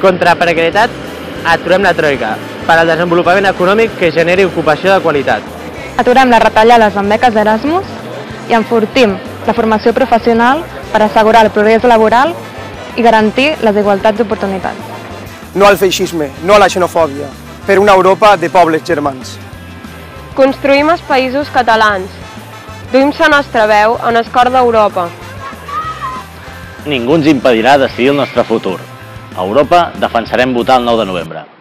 Contra la precarietat, aturem la troika per al desenvolupament econòmic que generi ocupació de qualitat. Aturem les retallades en beques Erasmus i enfortim la formació professional per assegurar el progrés laboral i garantir les igualtats d'oportunitats. No al feixisme, no a la xenofòbia, per una Europa de pobles germans. Construïm els països catalans. Duim la nostra veu en el cor d'Europa. Ningú ens impedirà decidir el nostre futur. A Europa defensarem votar el 9 de novembre.